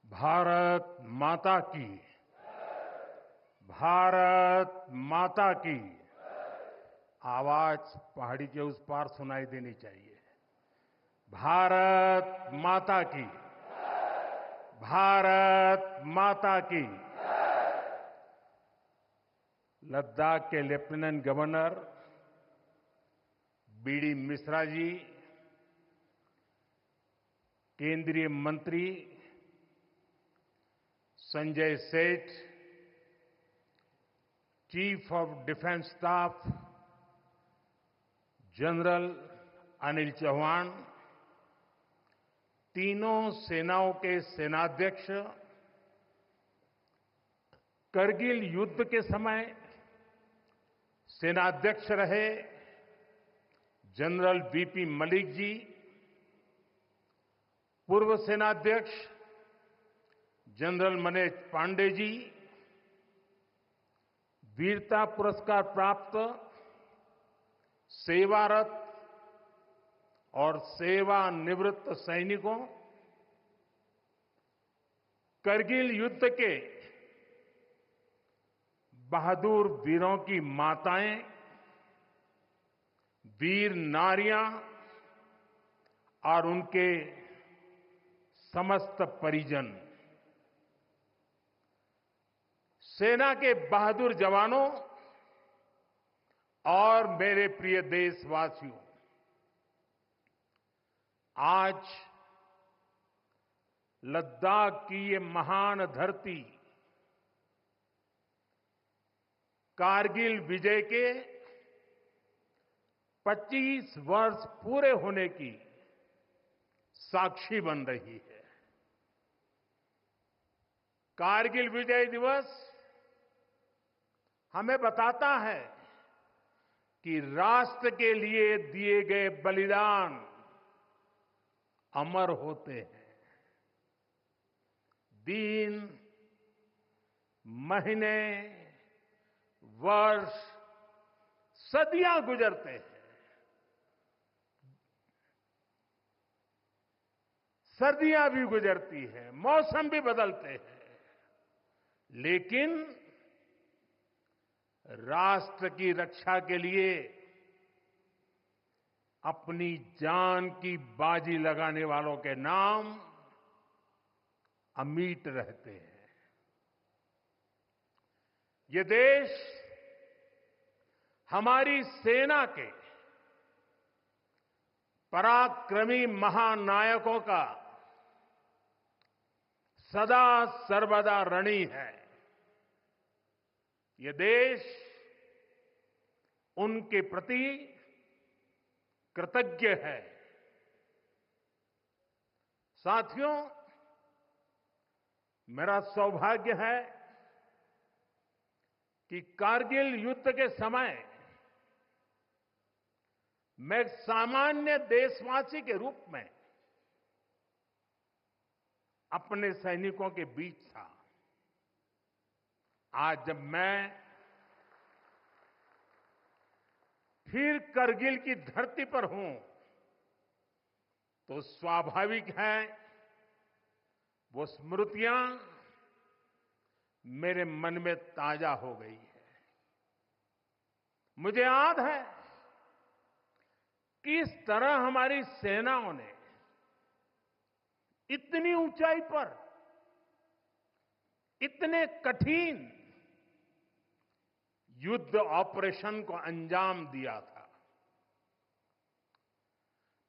भारत माता की। भारत माता की। आवाज पहाड़ी के उस पार सुनाई देनी चाहिए। भारत माता की। भारत माता की। लद्दाख के lieutenant governor BD Mishra ji, केंद्रीय मंत्री Sanjay Seth, chief of defence staff general Anil Chauhan, तीनों सेनाओं के सेनाध्यक्ष करगिल युद्ध के समय सेनाध्यक्ष रहे जनरल वीपी मलिक जी, पूर्व सेनाध्यक्ष जनरल मनोज पांडे जी, वीरता पुरस्कार प्राप्त सेवारत और सेवानिवृत्त सैनिकों, करगिल युद्ध के बहादुर वीरों की माताएं, वीर नारियां और उनके समस्त परिजन, सेना के बहादुर जवानों और मेरे प्रिय देशवासियों, आज लद्दाख की ये महान धरती कारगिल विजय के 25 वर्ष पूरे होने की साक्षी बन रही है। कारगिल विजय दिवस हमें बताता है कि राष्ट्र के लिए दिए गए बलिदान अमर होते हैं। दिन, महीने, वर्ष, सदियां गुजरते हैं, सर्दियां भी गुजरती हैं, मौसम भी बदलते हैं, लेकिन राष्ट्र की रक्षा के लिए अपनी जान की बाजी लगाने वालों के नाम अमिट रहते हैं। ये देश हमारी सेना के पराक्रमी महानायकों का सदा सर्वदा ऋणी है। ये देश उनके प्रति कृतज्ञ है। साथियों, मेरा सौभाग्य है कि कारगिल युद्ध के समय मैं एक सामान्य देशवासी के रूप में अपने सैनिकों के बीच था। आज जब मैं फिर करगिल की धरती पर हूं, तो स्वाभाविक है वो स्मृतियां मेरे मन में ताजा हो गई है। मुझे याद है किस तरह हमारी सेनाओं ने इतनी ऊंचाई पर इतने कठिन युद्ध ऑपरेशन को अंजाम दिया था।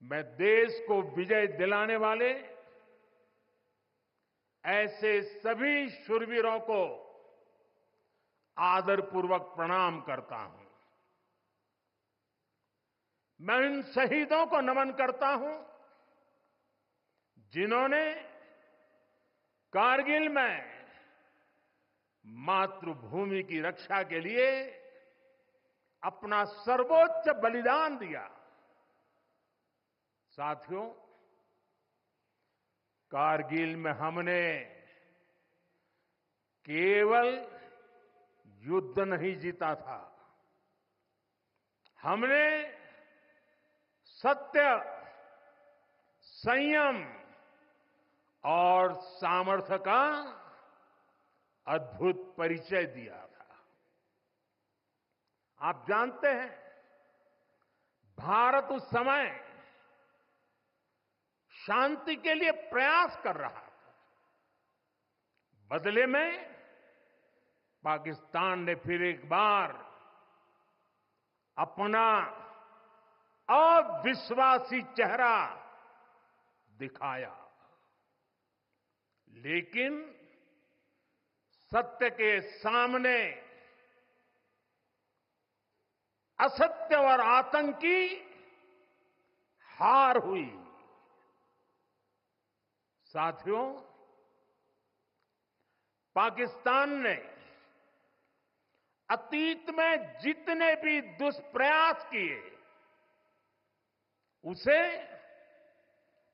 मैं देश को विजय दिलाने वाले ऐसे सभी शूरवीरों को आदरपूर्वक प्रणाम करता हूं। मैं उन शहीदों को नमन करता हूं जिन्होंने कारगिल में मातृभूमि की रक्षा के लिए अपना सर्वोच्च बलिदान दिया। साथियों, कारगिल में हमने केवल युद्ध नहीं जीता था, हमने सत्य, संयम और सामर्थ्य का अद्भुत परिचय दिया था। आप जानते हैं, भारत उस समय शांति के लिए प्रयास कर रहा था। बदले में पाकिस्तान ने फिर एक बार अपना अविश्वासी चेहरा दिखाया। लेकिन सत्य के सामने असत्य और आतंक की हार हुई। साथियों, पाकिस्तान ने अतीत में जितने भी दुष्प्रयास किए, उसे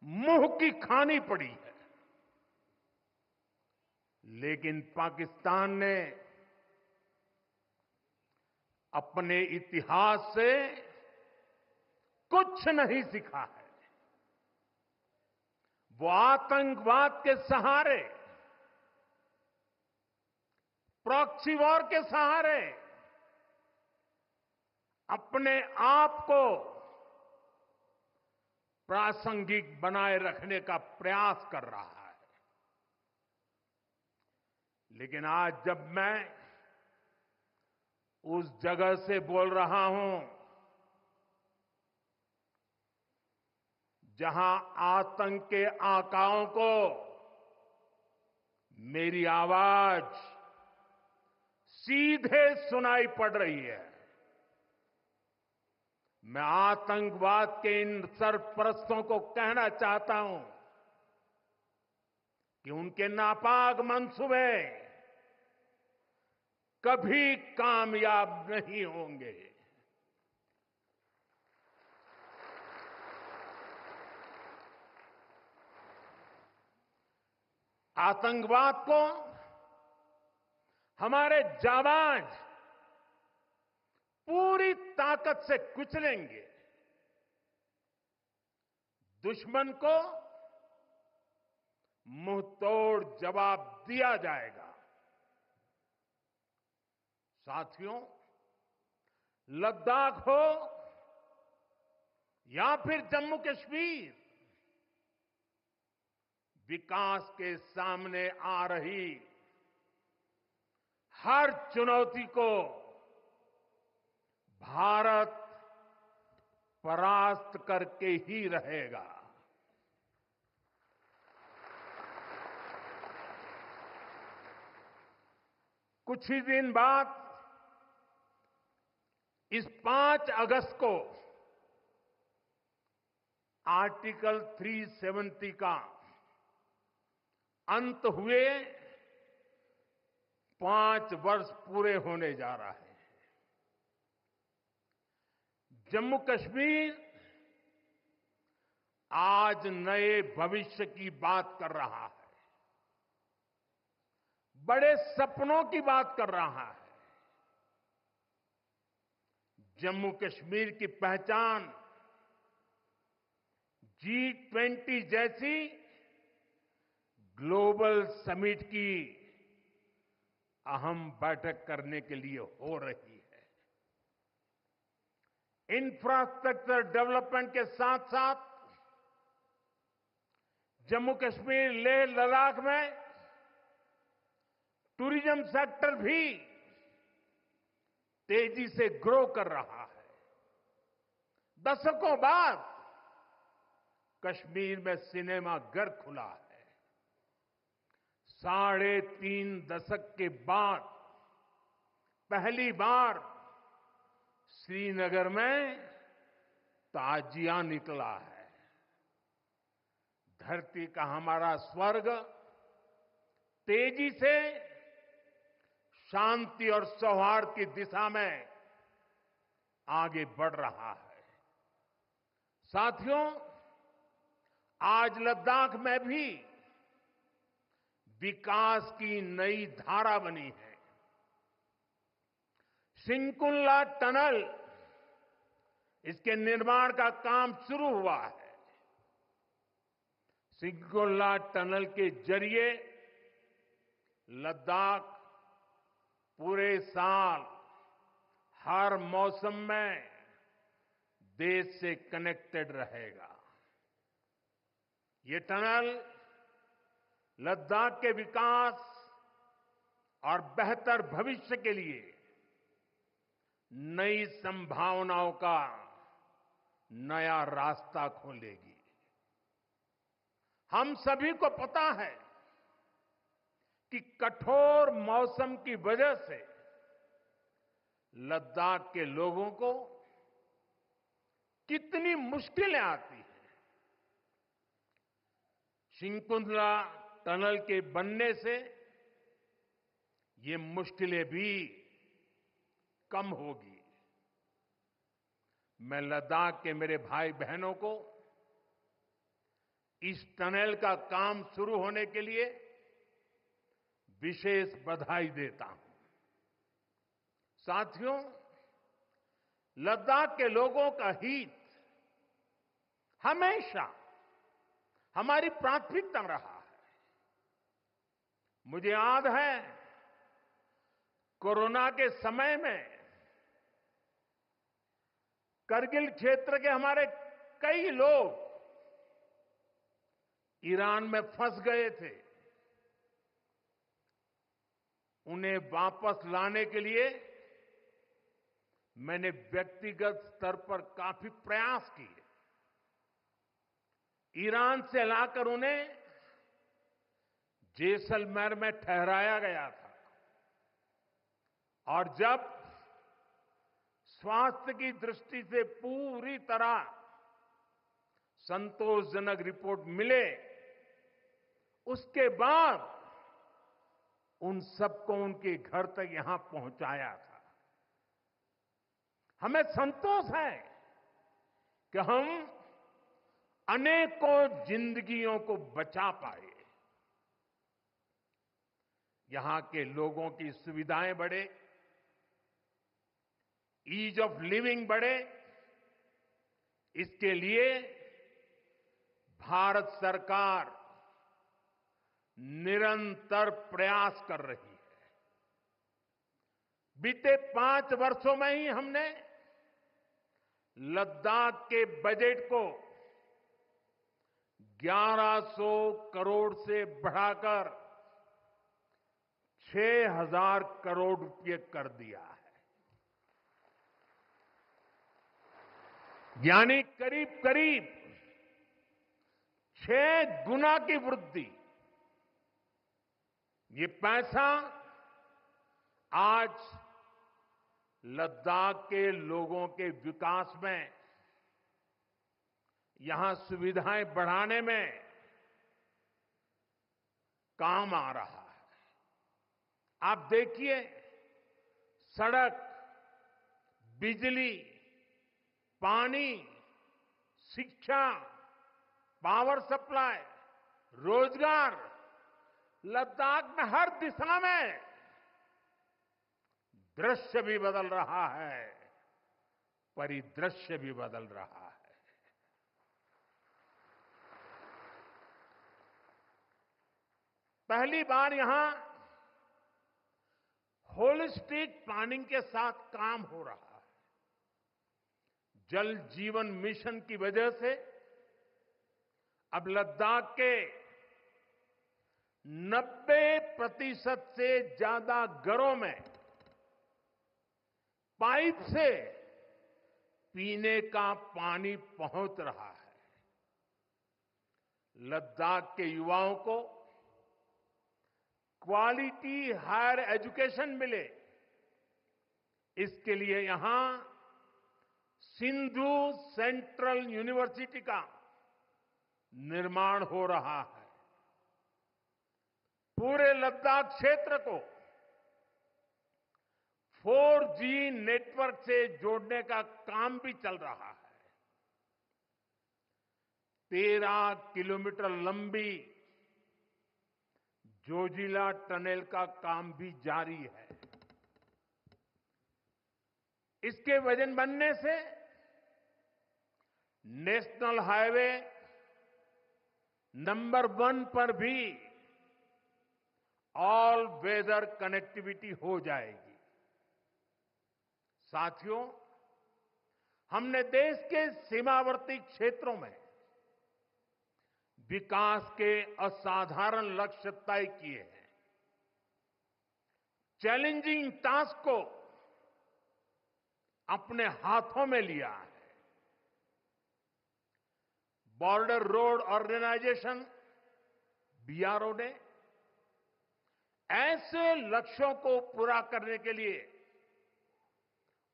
मुंह की खानी पड़ी है। लेकिन पाकिस्तान ने अपने इतिहास से कुछ नहीं सीखा है। वो आतंकवाद के सहारे, प्रॉक्सी वॉर के सहारे अपने आप को प्रासंगिक बनाए रखने का प्रयास कर रहा है। लेकिन आज जब मैं उस जगह से बोल रहा हूं जहां आतंक के आकाओं को मेरी आवाज सीधे सुनाई पड़ रही है, मैं आतंकवाद के इन सरपरस्तों को कहना चाहता हूं कि उनके नापाक मंसूबे कभी कामयाब नहीं होंगे। आतंकवाद को हमारे जाबाज पूरी ताकत से कुचलेंगे। दुश्मन को मुंहतोड़ जवाब दिया जाएगा। साथियों, लद्दाख हो या फिर जम्मू कश्मीर, विकास के सामने आ रही हर चुनौती को भारत परास्त करके ही रहेगा। कुछ ही दिन बाद इस 5 अगस्त को आर्टिकल 370 का अंत हुए 5 वर्ष पूरे होने जा रहा है। जम्मू कश्मीर आज नए भविष्य की बात कर रहा है, बड़े सपनों की बात कर रहा है। जम्मू कश्मीर की पहचान G20 जैसी ग्लोबल समिट की अहम बैठक करने के लिए हो रही है। इंफ्रास्ट्रक्चर डेवलपमेंट के साथ साथ जम्मू कश्मीर, लेह, लद्दाख में टूरिज्म सेक्टर भी तेजी से ग्रो कर रहा है। दशकों बाद कश्मीर में सिनेमा घर खुला है। 3.5 दशक के बाद पहली बार श्रीनगर में ताजिया निकला है। धरती का हमारा स्वर्ग तेजी से शांति और सौहार्द की दिशा में आगे बढ़ रहा है। साथियों, आज लद्दाख में भी विकास की नई धारा बनी है। सिंकुल्ला टनल, इसके निर्माण का काम शुरू हुआ है। सिंगोला टनल के जरिए लद्दाख पूरे साल हर मौसम में देश से कनेक्टेड रहेगा। ये टनल लद्दाख के विकास और बेहतर भविष्य के लिए नई संभावनाओं का नया रास्ता खोलेगी। हम सभी को पता है कि कठोर मौसम की वजह से लद्दाख के लोगों को कितनी मुश्किलें आती हैं। सिंकुंतला टनल के बनने से ये मुश्किलें भी कम होगी। मैं लद्दाख के मेरे भाई बहनों को इस टनल का काम शुरू होने के लिए विशेष बधाई देता हूं। साथियों, लद्दाख के लोगों का हित हमेशा हमारी प्राथमिकता रहा है। मुझे याद है कोरोना के समय में करगिल क्षेत्र के हमारे कई लोग ईरान में फंस गए थे। उन्हें वापस लाने के लिए मैंने व्यक्तिगत स्तर पर काफी प्रयास किए। ईरान से लाकर उन्हें जैसलमेर में ठहराया गया था और जब स्वास्थ्य की दृष्टि से पूरी तरह संतोषजनक रिपोर्ट मिले, उसके बाद उन सबको उनके घर तक यहां पहुंचाया था। हमें संतोष है कि हम अनेकों जिंदगियों को बचा पाए। यहां के लोगों की सुविधाएं बढ़े, ईज ऑफ लिविंग बढ़े, इसके लिए भारत सरकार निरंतर प्रयास कर रही है। बीते 5 वर्षों में ही हमने लद्दाख के बजट को 1100 करोड़ से बढ़ाकर 6000 करोड़ रुपए कर दिया है। यानी करीब करीब 6 गुना की वृद्धि। ये पैसा आज लद्दाख के लोगों के विकास में, यहां सुविधाएं बढ़ाने में काम आ रहा है। आप देखिए, सड़क, बिजली, पानी, शिक्षा, पावर सप्लाई, रोजगार, लद्दाख में हर दिशा में दृश्य भी बदल रहा है, परिदृश्य भी बदल रहा है। पहली बार यहां होलिस्टिक प्लानिंग के साथ काम हो रहा है। जल जीवन मिशन की वजह से अब लद्दाख के 90% से ज्यादा घरों में पाइप से पीने का पानी पहुंच रहा है। लद्दाख के युवाओं को क्वालिटी हायर एजुकेशन मिले, इसके लिए यहां सिंधु सेंट्रल यूनिवर्सिटी का निर्माण हो रहा है। पूरे लद्दाख क्षेत्र को 4G नेटवर्क से जोड़ने का काम भी चल रहा है। 13 किलोमीटर लंबी जोजिला टनल का काम भी जारी है। इसके वजन बनने से नेशनल हाईवे नंबर 1 पर भी ऑल वेदर कनेक्टिविटी हो जाएगी। साथियों, हमने देश के सीमावर्ती क्षेत्रों में विकास के असाधारण लक्ष्य तय किए हैं। चैलेंजिंग टास्क को अपने हाथों में लिया है। बॉर्डर रोड ऑर्गेनाइजेशन बीआरओ ने ऐसे लक्ष्यों को पूरा करने के लिए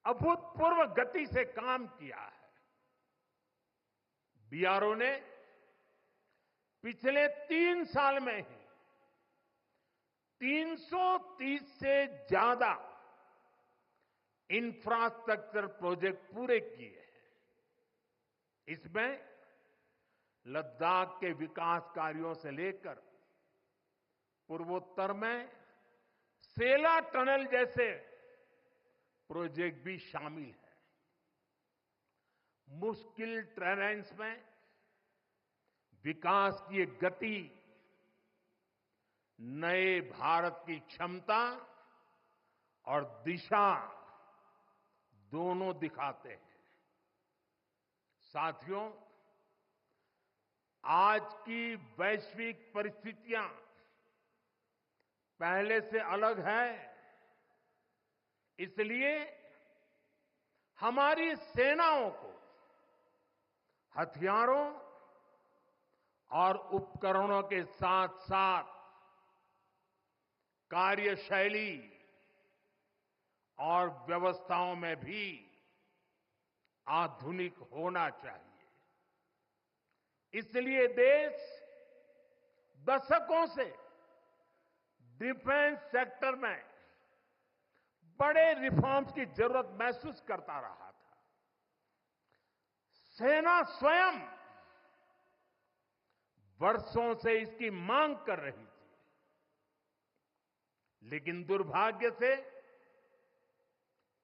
अभूतपूर्व गति से काम किया है। बीआरओ ने पिछले 3 साल में ही 330 से ज्यादा इंफ्रास्ट्रक्चर प्रोजेक्ट पूरे किए हैं। इसमें लद्दाख के विकास कार्यों से लेकर पूर्वोत्तर में सेला टनल जैसे प्रोजेक्ट भी शामिल है। मुश्किल टेरेन्स में विकास की एक गति नए भारत की क्षमता और दिशा दोनों दिखाते हैं। साथियों, आज की वैश्विक परिस्थितियां पहले से अलग है। इसलिए हमारी सेनाओं को हथियारों और उपकरणों के साथ साथ कार्यशैली और व्यवस्थाओं में भी आधुनिक होना चाहिए। इसलिए देश दशकों से डिफेंस सेक्टर में बड़े रिफॉर्म्स की जरूरत महसूस करता रहा था। सेना स्वयं वर्षों से इसकी मांग कर रही थी, लेकिन दुर्भाग्य से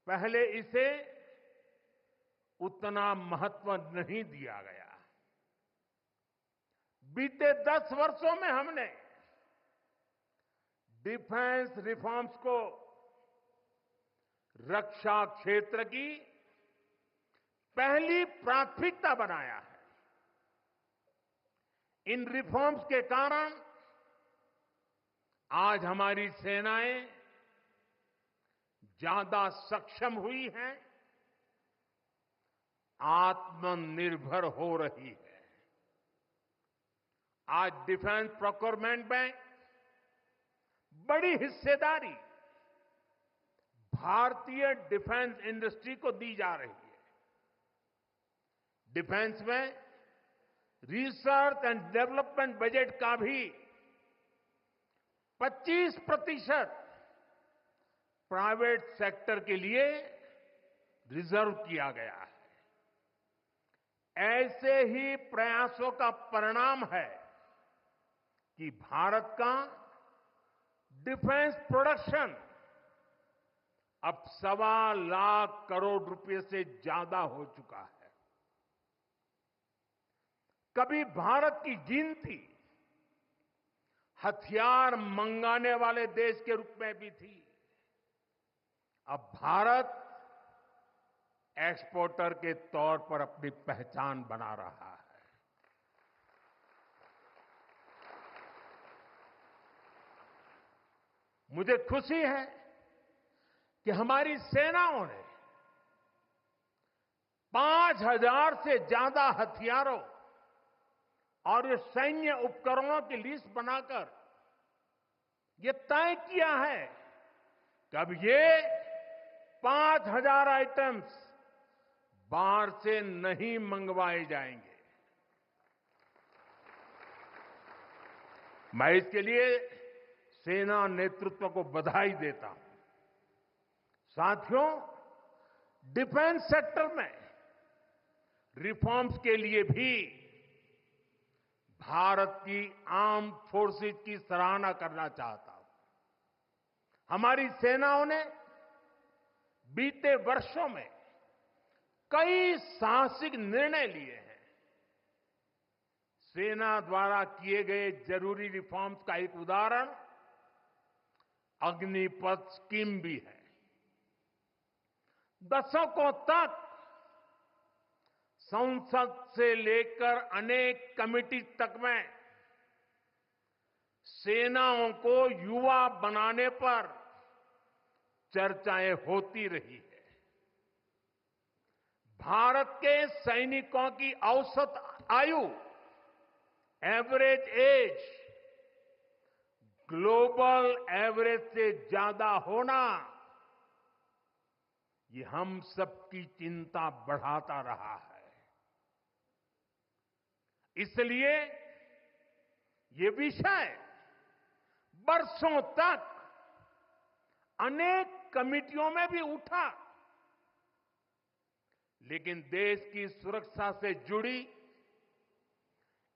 पहले इसे उतना महत्व नहीं दिया गया। बीते 10 वर्षों में हमने डिफेंस रिफॉर्म्स को रक्षा क्षेत्र की पहली प्राथमिकता बनाया है। इन रिफॉर्म्स के कारण आज हमारी सेनाएं ज्यादा सक्षम हुई हैं, आत्मनिर्भर हो रही है। आज डिफेंस प्रोक्योरमेंट में बड़ी हिस्सेदारी भारतीय डिफेंस इंडस्ट्री को दी जा रही है। डिफेंस में रिसर्च एंड डेवलपमेंट बजट का भी 25% प्राइवेट सेक्टर के लिए रिजर्व किया गया है। ऐसे ही प्रयासों का परिणाम है कि भारत का डिफेंस प्रोडक्शन अब 1.25 लाख करोड़ रुपए से ज्यादा हो चुका है। कभी भारत की गिनती हथियार मंगाने वाले देश के रूप में भी थी। अब भारत एक्सपोर्टर के तौर पर अपनी पहचान बना रहा है। मुझे खुशी है कि हमारी सेनाओं ने 5,000 से ज्यादा हथियारों और सैन्य उपकरणों की लिस्ट बनाकर ये तय किया है कि अब ये 5,000 आइटम्स बाहर से नहीं मंगवाए जाएंगे। मैं इसके लिए सेना नेतृत्व को बधाई देता हूं। साथियों, डिफेंस सेक्टर में रिफॉर्म्स के लिए भी भारत की आर्म्ड फोर्सेस की सराहना करना चाहता हूं। हमारी सेनाओं ने बीते वर्षों में कई साहसिक निर्णय लिए हैं। सेना द्वारा किए गए जरूरी रिफॉर्म्स का एक उदाहरण अग्निपथ स्कीम भी है। दशकों तक संसद से लेकर अनेक कमेटी तक में सेनाओं को युवा बनाने पर चर्चाएं होती रही है। भारत के सैनिकों की औसत आयु, एवरेज एज, ग्लोबल एवरेज से ज्यादा होना, ये हम सबकी चिंता बढ़ाता रहा है। इसलिए ये विषय बरसों तक अनेक कमिटियों में भी उठा, लेकिन देश की सुरक्षा से जुड़ी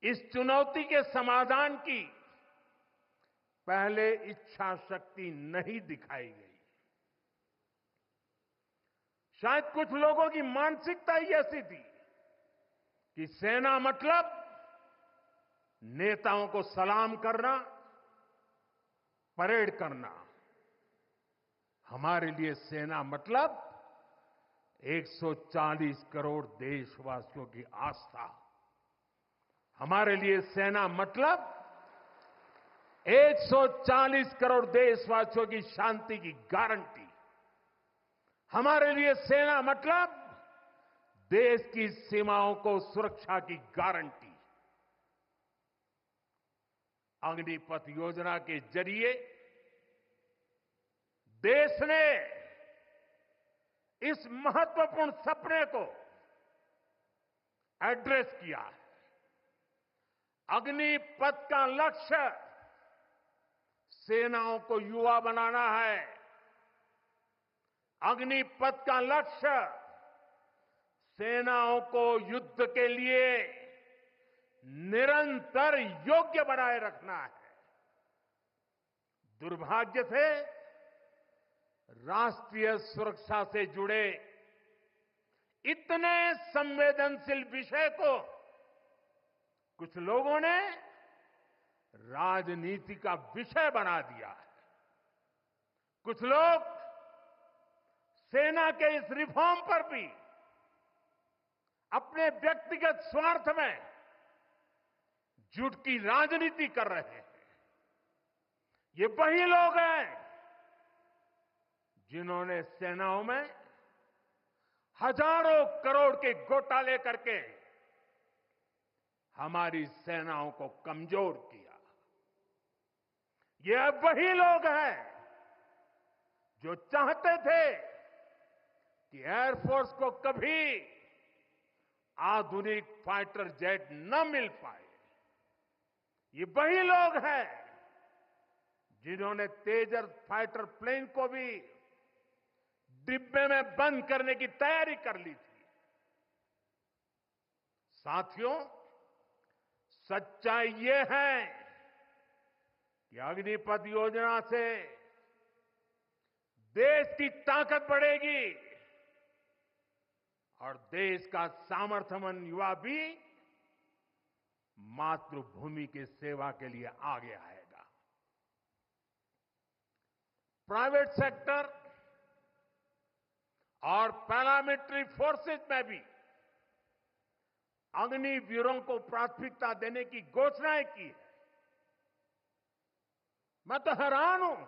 इस चुनौती के समाधान की पहले इच्छा शक्ति नहीं दिखाई गई। शायद कुछ लोगों की मानसिकता ही ऐसी थी कि सेना मतलब नेताओं को सलाम करना, परेड करना। हमारे लिए सेना मतलब 140 करोड़ देशवासियों की आस्था। हमारे लिए सेना मतलब 140 करोड़ देशवासियों की शांति की गारंटी। हमारे लिए सेना मतलब देश की सीमाओं को सुरक्षा की गारंटी। अग्निपथ योजना के जरिए देश ने इस महत्वपूर्ण सपने को एड्रेस किया है। अग्निपथ का लक्ष्य सेनाओं को युवा बनाना है। अग्निपथ का लक्ष्य सेनाओं को युद्ध के लिए निरंतर योग्य बनाए रखना है। दुर्भाग्य से राष्ट्रीय सुरक्षा से जुड़े इतने संवेदनशील विषय को कुछ लोगों ने राजनीति का विषय बना दिया है। कुछ लोग सेना के इस रिफॉर्म पर भी अपने व्यक्तिगत स्वार्थ में झूठ की राजनीति कर रहे हैं। ये वही लोग हैं जिन्होंने सेनाओं में हजारों करोड़ के घोटाले करके हमारी सेनाओं को कमजोर किया। ये वही लोग हैं जो चाहते थे कि एयरफोर्स को कभी आधुनिक फाइटर जेट न मिल पाए। ये वही लोग हैं जिन्होंने तेजस फाइटर प्लेन को भी डिब्बे में बंद करने की तैयारी कर ली थी। साथियों, सच्चाई ये है कि अग्निपथ योजना से देश की ताकत बढ़ेगी और देश का सामर्थ्यवान युवा भी मातृभूमि की सेवा के लिए आगे आएगा। प्राइवेट सेक्टर और पैरामिलिट्री फोर्सेस में भी अग्निवीरों को प्राथमिकता देने की घोषणाएं की है। मैं तो हैरान हूं,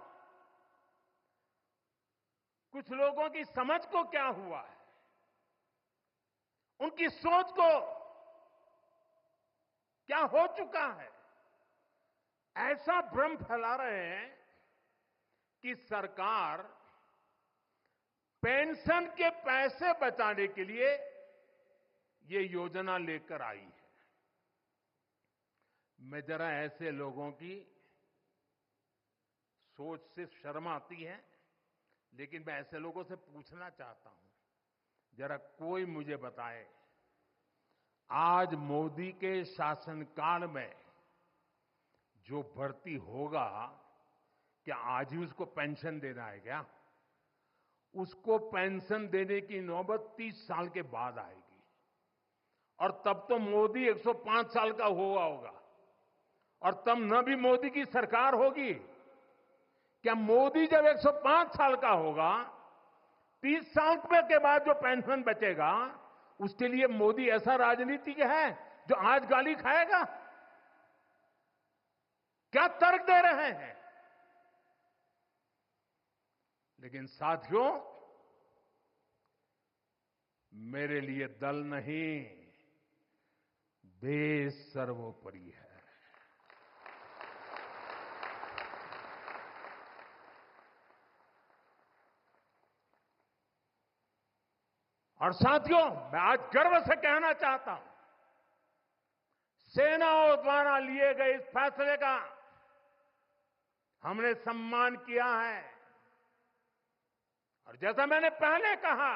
कुछ लोगों की समझ को क्या हुआ है, उनकी सोच को क्या हो चुका है। ऐसा भ्रम फैला रहे हैं कि सरकार पेंशन के पैसे बचाने के लिए ये योजना लेकर आई है। मैं जरा ऐसे लोगों की सोच से शर्म आती है, लेकिन मैं ऐसे लोगों से पूछना चाहता हूं, जरा कोई मुझे बताए, आज मोदी के शासनकाल में जो भर्ती होगा, क्या आज ही उसको पेंशन देना है क्या? उसको पेंशन देने की नौबत 30 साल के बाद आएगी और तब तो मोदी 105 साल का हुआ होगा और तब न भी मोदी की सरकार होगी। क्या मोदी जब 105 साल का होगा, 30 साल के बाद जो पेंशन बचेगा उसके लिए मोदी ऐसा राजनीतिक है जो आज गाली खाएगा? क्या तर्क दे रहे हैं? लेकिन साथियों, मेरे लिए दल नहीं, देश सर्वोपरि है। और साथियों, मैं आज गर्व से कहना चाहता हूं, सेनाओं द्वारा लिए गए इस फैसले का हमने सम्मान किया है। और जैसा मैंने पहले कहा,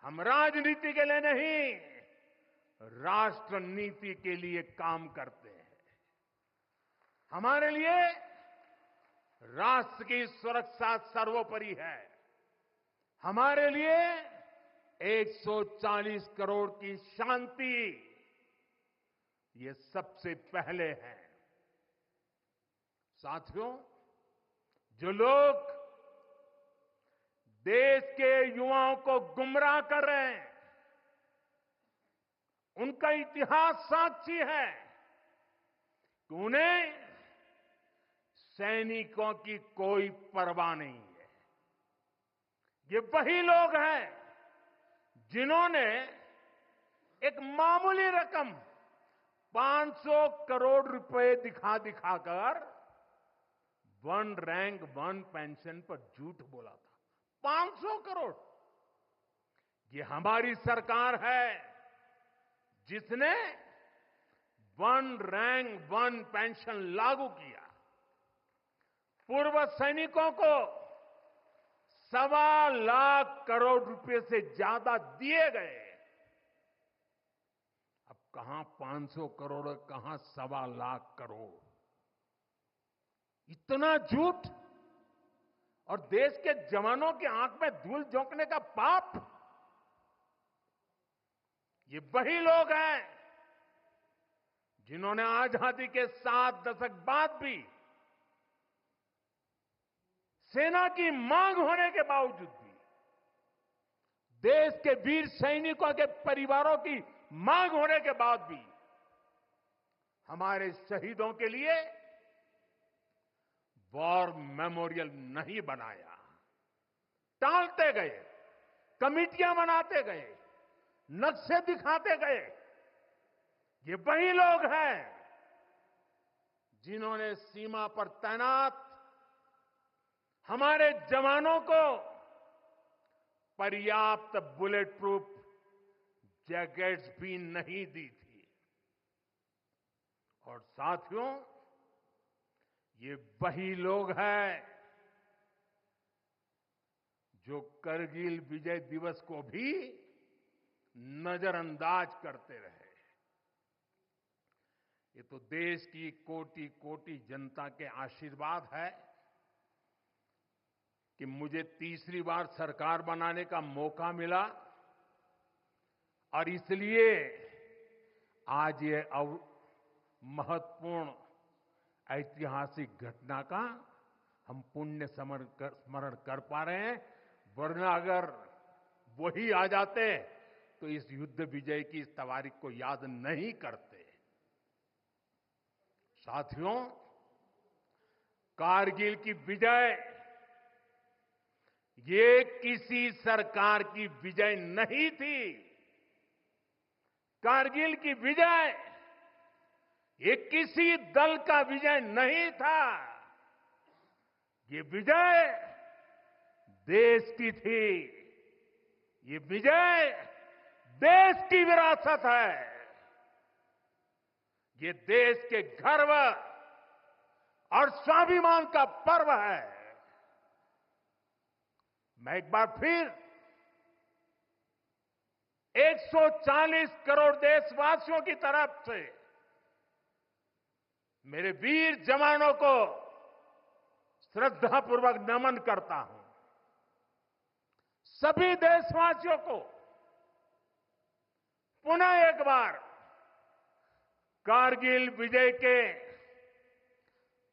हम राजनीति के लिए नहीं, राष्ट्र नीति के लिए काम करते हैं। हमारे लिए राष्ट्र की सुरक्षा सर्वोपरि है। हमारे लिए 140 करोड़ की शांति ये सबसे पहले है। साथियों, जो लोग देश के युवाओं को गुमराह कर रहे हैं, उनका इतिहास साक्षी है कि उन्हें सैनिकों की कोई परवाह नहीं है। ये वही लोग हैं जिन्होंने एक मामूली रकम 500 करोड़ रुपए दिखाकर वन रैंक वन पेंशन पर झूठ बोला था। 500 करोड़। ये हमारी सरकार है जिसने वन रैंक वन पेंशन लागू किया। पूर्व सैनिकों को 1.25 लाख करोड़ रुपए से ज्यादा दिए गए। अब कहां 500 करोड़, कहां 1.25 लाख करोड़। इतना झूठ और देश के जवानों की आंख में धूल झोंकने का पाप। ये वही लोग हैं जिन्होंने आजादी के 7 दशक बाद भी सेना की मांग होने के बावजूद भी, देश के वीर सैनिकों के परिवारों की मांग होने के बाद भी हमारे शहीदों के लिए वॉर मेमोरियल नहीं बनाया। टालते गए, कमिटियां बनाते गए, नक्शे दिखाते गए। ये वही लोग हैं जिन्होंने सीमा पर तैनात हमारे जवानों को पर्याप्त बुलेट प्रूफ जैकेट्स भी नहीं दी थी। और साथियों, ये वही लोग हैं जो करगिल विजय दिवस को भी नजरअंदाज करते रहे। ये तो देश की कोटि कोटि जनता के आशीर्वाद है कि मुझे तीसरी बार सरकार बनाने का मौका मिला और इसलिए आज ये महत्वपूर्ण ऐतिहासिक घटना का हम पुण्य स्मरण कर पा रहे हैं। वरना अगर वही आ जाते तो इस युद्ध विजय की इस तारीख को याद नहीं करते। साथियों, कारगिल की विजय ये किसी सरकार की विजय नहीं थी। कारगिल की विजय ये किसी दल का विजय नहीं था। ये विजय देश की थी। ये विजय देश की विरासत है। ये देश के गर्व और स्वाभिमान का पर्व है। मैं एक बार फिर 140 करोड़ देशवासियों की तरफ से मेरे वीर जवानों को श्रद्धापूर्वक नमन करता हूं। सभी देशवासियों को पुनः एक बार कारगिल विजय के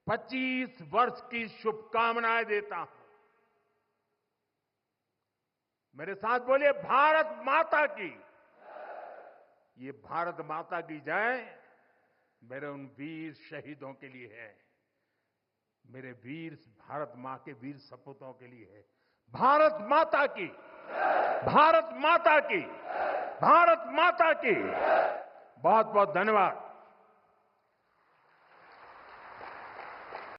25 वर्ष की शुभकामनाएं देता हूं। मेरे साथ बोलिए, भारत माता की। ये भारत माता की जय मेरे उन वीर शहीदों के लिए है, मेरे वीर भारत मां के वीर सपूतों के लिए है। भारत माता की, भारत माता की, भारत माता की। बहुत बहुत धन्यवाद।